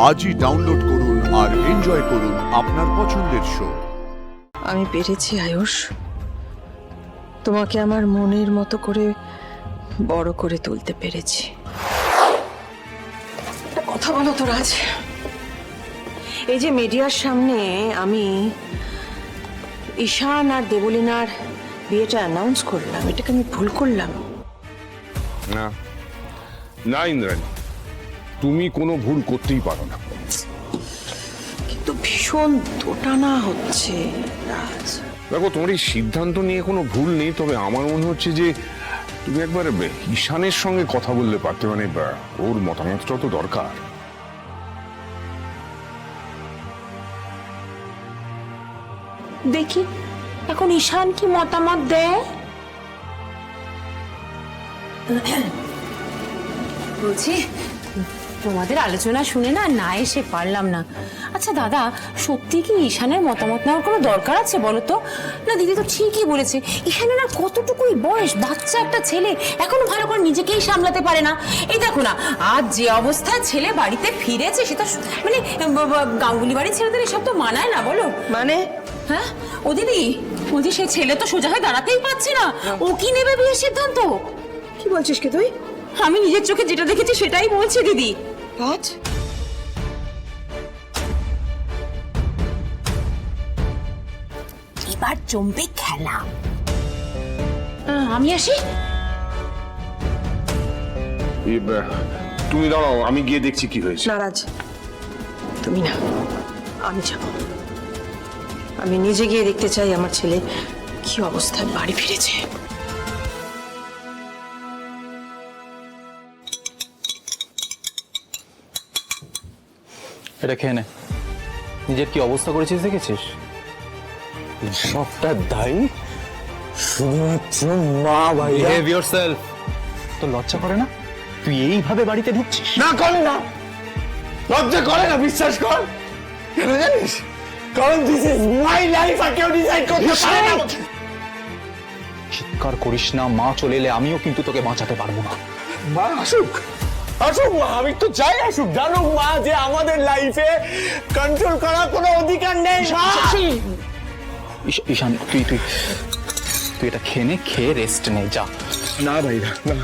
আজই ডাউনলোড করুন আর এনজয় করুন আপনার পছন্দের শো। আমি পেরেছি আয়ুষ, তোমাকে আমার মনের মতো করে বড় করে তুলতে পেরেছি। একটা কথা বলো তো রাজ, এই যে মিডিয়ার সামনে আমি ঈশান আর দেবলীনার বিয়েটা অ্যানাউন্স করলাম, এটাকে আমি ভুল করলাম? না না ইন্দ্রাণী, তুমি কোনো ভুল করতেই পারো না। কিন্তু ভীষণ দোটানা হচ্ছে রাজ। দেখো, তোমার এই সিদ্ধান্ত নিয়ে কোনো ভুল নেই, তবে আমার মনে হচ্ছে যে তুমি একবার ঈশানের সঙ্গে কথা বললে পারতে, মানে ওর মতামতটা তো দরকার। দেখি এখন ঈশান কি মতামত দেয়। বলছি, তোমাদের আলোচনা শুনে না এসে পারলাম না। আচ্ছা দাদা, সত্যি কি ঈশানের মতামত নেওয়ার কোনো দরকার আছে বলো তো? না, দিদি তো ঠিকই বলেছে, ঈশানের আর কতটুকুই বয়স, বাচ্চা একটা ছেলে, এখনো ভালো করে নিজেকেই সামলাতে পারে না। এই দেখো না, আজ যে অবস্থায় ছেলে বাড়িতে ফিরেছে, সেটা মানে গাঙ্গুলি বাড়ির ছেলেদের এসব তো মানায় না, বলো? মানে হ্যাঁ ও দিদি, বলছি সেই ছেলে তো সোজা হয়ে দাঁড়াতেই পারছে না, ও কি নেবে বিয়ের সিদ্ধান্ত? কি বলছিস কি তুই? আমি নিজের চোখে যেটা দেখেছি সেটাই বলছি দিদি। রাজ, এবার জমবে খেলা। আমি আসি। তুমি দাঁড়াও, আমি গিয়ে দেখছি কি হয়েছে। না রাজ, তুমি না, আমি যাব। আমি নিজে গিয়ে দেখতে চাই আমার ছেলে কি অবস্থায় বাড়ি ফিরেছে। এটা খেয়ে নে। নিজের কি অবস্থা করেছিস দেখেছিস? সবটা দায়ী শুধুমাত্র মা ভাই। Behave yourself. তো লজ্জা করে না তুই এইভাবে বাড়িতে ঢুকছিস? না করে না, লজ্জা করে না, বিশ্বাস কর। কেন জানিস? কারণ দিস ইজ মাই লাইফ, আর কেউ ডিসাইড করতে পারে না। চিৎকার করিস না, মা চলে এলে আমিও কিন্তু তোকে বাঁচাতে পারবো না। মা আসুক, আসুক মা, আমি তো চাই আসুক। জানো মা যে আমাদের লাইফে কন্ট্রোল করার কোনো অধিকার নেই। মা ঈশান, তুই তুই তুই এটা খেয়ে নে, খেয়ে রেস্ট নে, যা। না ভাই না,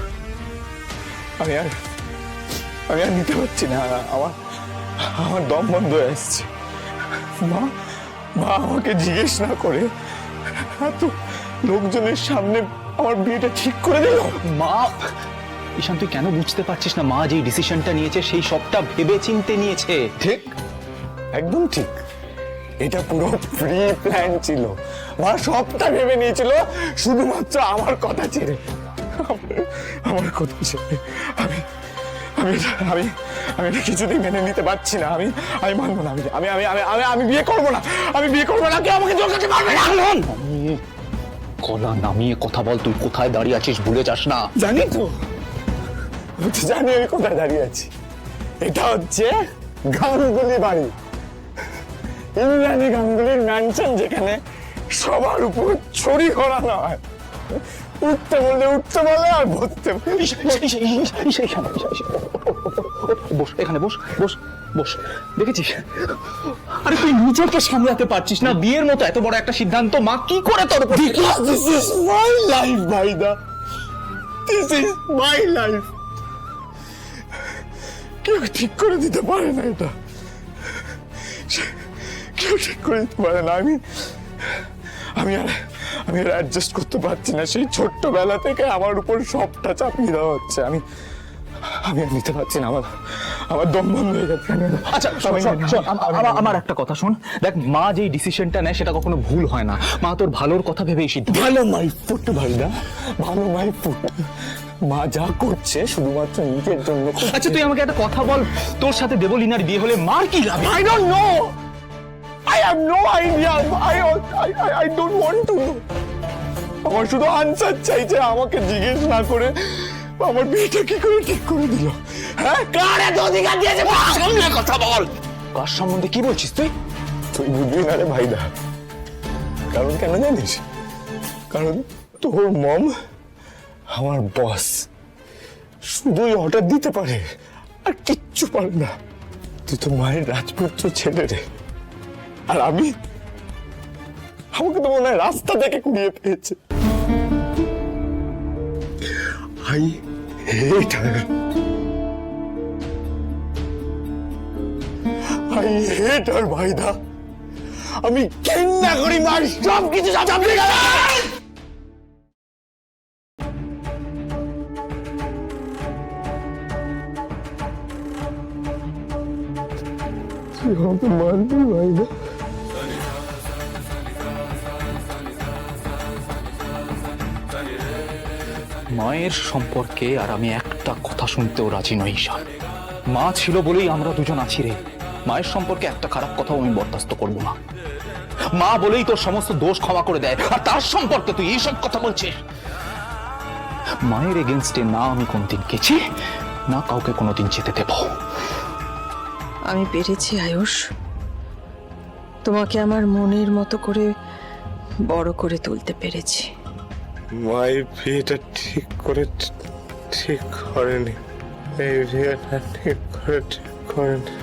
আমি আর নিতে পারছি না। আমার দম বন্ধ হয়ে আসছে। মা আমাকে জিজ্ঞেস না করে এত লোকজনের সামনে আমার বিয়েটা ঠিক করে দিল। মা, ঈশান তুই কেন বুঝতে পারছিস না? মা যেই ডিসিশনটা নিয়েছে সেই সবটা ভেবে চিন্তে নিয়েছে। ঠিক, একদম ঠিক। এটা পুরো প্রি প্ল্যান ছিল। মা সবটা ভেবে নিয়েছিল, শুধুমাত্র আমার কথা ছেড়ে, আমার কথা ছেড়ে। আমি আমি আমি এটা কিছুতেই মেনে নিতে পারছি না। আমি মানবো না। আমি বিয়ে করবো না। আমি বিয়ে করবো না। কেউ আমাকে জোর করতে পারবে না। গলা নামিয়ে কথা বল। তুই কোথায় দাঁড়িয়ে আছিস ভুলে যাস না। জানি তো, আমি তো জানি আমি কোথায় দাঁড়িয়ে আছি। এটা হচ্ছে গাঙ্গুলি বাড়ি, ইন্দ্রাণী গাঙ্গুলির ম্যানশন, যেখানে সবার উপর ছড়ি ঘোরানো হয়। উঠতে বললে উঠতে বলে, আর বসতে বস, এখানে বস বস বস। দেখেছিস? আরে তুই নিজেকে সামলাতে পারছিস না। বিয়ের মতো এত বড় একটা সিদ্ধান্ত মা কি করে তোর উপর? দিস ইজ মাই লাইফ ভাইদা, দিস ইজ মাই লাইফ। কেউ ঠিক করে দিতে পারে না এটা, কেউ ঠিক করে দিতে পারে না। আমি আর অ্যাডজাস্ট করতে পারছি না। সেই ছোট্টবেলা থেকে আমার উপর সবটা চাপিয়ে দেওয়া হচ্ছে। আমি আর নিতে পারছি না। আমার দম বন্ধ হয়ে যাচ্ছে। আচ্ছা আমার একটা কথা শোন। দেখ, মা যেই ডিসিশনটা নেয় সেটা কখনো ভুল হয় না। মা তোর ভালোর কথা ভেবেই সিদ্ধান্ত। ভালো মাই ফুট ভাইদা, ভালো মাই ফুট। মা যা করছে শুধুমাত্র নিজের জন্য। আচ্ছা তুই আমাকে একটা কথা বল, তোর সাথে দেবলীনার বিয়ে হলে মার কি লাভ? I don't know. I have no idea. I don't want to know. আমার শুধু আনসার চাই যে আমাকে জিজ্ঞেস না করে আমার বিয়েটা কি করে ঠিক করে দিল। হ্যাঁ, কার এত অধিকার দিয়েছে? সামনে কথা বল। কার সম্বন্ধে কি বলছিস তুই? তুই বুঝবি না রে ভাইদা। কারণ কেন জানিস? কারণ তোর মম আমার বস, শুধুই অর্ডার দিতে পারে আর কিচ্ছু পারে না। তুই তো মায়ের রাজপুত্র ছেলে রে, আর আমি, আমাকে তো মনে হয় রাস্তা থেকে কুড়িয়ে পেয়েছে। I hate her. I hate her, ভাইদা। আমি ঘেন্না করি মার সব কিছু চাপড়ে গেল। তুই আমাকে মারবি ভাইদা? মায়ের সম্পর্কে আর আমি একটা কথা শুনতেও রাজি নই ঈশান। মা ছিল বলেই আমরা দুজন আছি রে। মায়ের সম্পর্কে একটা খারাপ কথাও আমি বরদাস্ত করব না। মা বলেই তোর সমস্ত দোষ ক্ষমা করে দেয়, আর তার সম্পর্কে তুই এইসব কথা বলছিস। মায়ের এগেনস্টে না আমি কোনদিন গেছি, না কাউকে কোনোদিন যেতে দেব। আমি পেরেছি আয়ুষ, তোমাকে আমার মনের মতো করে বড় করে তুলতে পেরেছি। মায়ের বিয়েটা ঠিক করেনি। এই বিয়েটা ঠিক করেনি।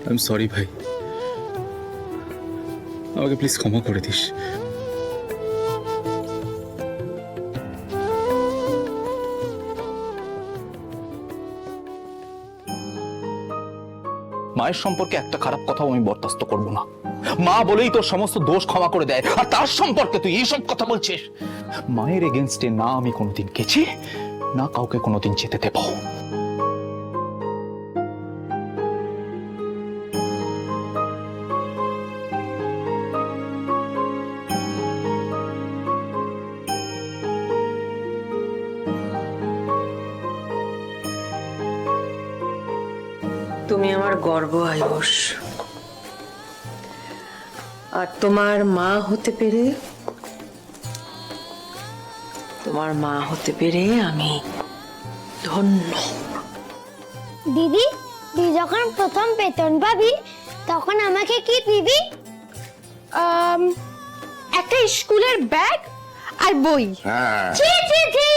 আই এম সরি ভাই, আমাকে প্লিজ ক্ষমা করে দিস। মায়ের সম্পর্কে একটা খারাপ কথাও আমি বরদাস্ত করব না। মা বলেই তোর সমস্ত দোষ ক্ষমা করে দেয়, আর তার সম্পর্কে তুই এইসব কথা বলছিস। মায়ের এগেনস্টে না আমি কোনোদিন গেছি, না কাউকে কোনোদিন যেতে দেব। তুমি আমার গর্ব আয়ুষ, আর তোমার মা হতে পেরে আমি ধন্য। দিদি, তুই যখন প্রথম বেতন পাবি তখন আমাকে কি দিবি? একটা স্কুলের ব্যাগ আর বই। ছি ছি ছি,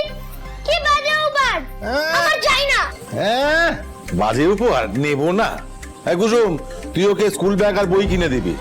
কি বাজে উপহার! আমার চাই না। হ্যাঁ, বাজে উপহার নেব না। কুসুম, তুই ওকে স্কুল ব্যাগ আর বই কিনে দিবি।